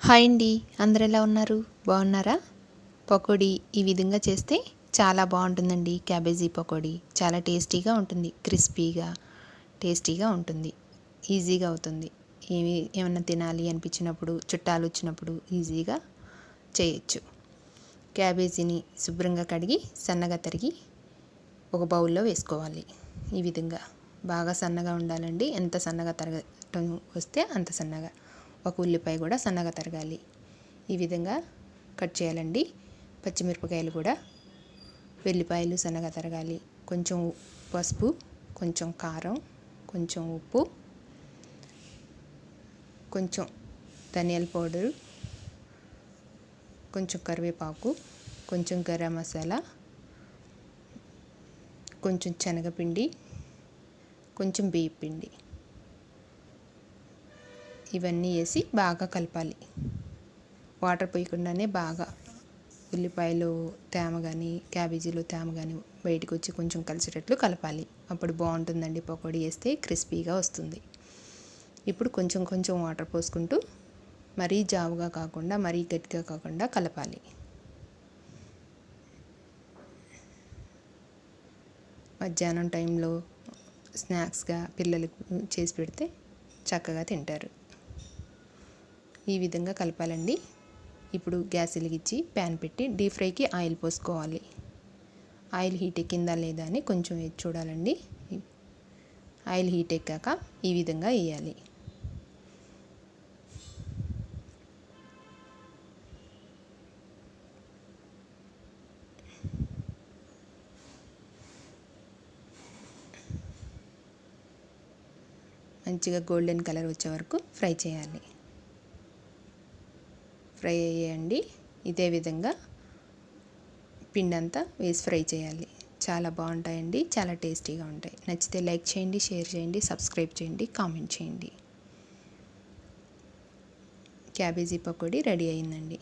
Hi అండి, అందరు ఎలా ఉన్నారు? బాగున్నారా? పకోడీ ఈ విధంగా చేస్తే చాలా బాగుంటుందండి. క్యాబేజీ పకోడీ చాలా టేస్టీగా ఉంటుంది, క్రిస్పీగా టేస్టీగా ఉంటుంది, ఈజీగా అవుతుంది. ఏమన్నా తినాలి అనిపించినప్పుడు, చుట్టాలు వచ్చినప్పుడు ఈజీగా చేయొచ్చు. క్యాబేజీని శుభ్రంగా కడిగి సన్నగా తరిగి ఒక బౌల్లో వేసుకోవాలి. ఈ విధంగా బాగా సన్నగా ఉండాలండి. ఎంత సన్నగా తరగటం వస్తే అంత సన్నగా. ఒక ఉల్లిపాయ కూడా సన్నగా తరగాలి. ఈ విధంగా కట్ చేయాలండి. పచ్చిమిరపకాయలు కూడా, వెల్లిపాయలు సన్నగా తరగాలి. కొంచెం పసుపు, కొంచెం కారం, కొంచెం ఉప్పు, కొంచెం ధనియాల పౌడరు, కొంచెం కరివేపాకు, కొంచెం గరం మసాలా, కొంచెం శనగపిండి, కొంచెం బియ్యం పిండి, ఇవన్నీ వేసి బాగా కలపాలి. వాటర్ పోయకుండానే బాగా ఉల్లిపాయలు తేమ కానీ, క్యాబేజీలో తేమ కానీ బయటకు వచ్చి కొంచెం కలిసేటట్లు కలపాలి. అప్పుడు బాగుంటుందండి. పకోడీ వేస్తే క్రిస్పీగా వస్తుంది. ఇప్పుడు కొంచెం కొంచెం వాటర్ పోసుకుంటూ మరీ జావుగా కాకుండా, మరీ గట్టిగా కాకుండా కలపాలి. మధ్యాహ్నం టైంలో స్నాక్స్గా పిల్లలకు చేసి పెడితే చక్కగా తింటారు. ఈ విధంగా కలపాలండి. ఇప్పుడు గ్యాస్ వెలిగించి ప్యాన్ పెట్టి డీప్ ఫ్రైకి ఆయిల్ పోసుకోవాలి. ఆయిల్ హీట్ ఎక్కిందా లేదా అని కొంచెం వేసి చూడాలండి. ఆయిల్ హీట్ ఎక్కాక ఈ విధంగా వేయాలి. మంచిగా గోల్డెన్ కలర్ వచ్చే వరకు ఫ్రై చేయాలి. ఫ్రై అయ్యేయండి. ఇదే విధంగా పిండి అంతా వేసి ఫ్రై చేయాలి. చాలా బాగుంటాయండి, చాలా టేస్టీగా ఉంటాయి. నచ్చితే లైక్ చేయండి, షేర్ చేయండి, సబ్స్క్రైబ్ చేయండి, కామెంట్ చేయండి. క్యాబేజీ పకోడీ రెడీ అయిందండి.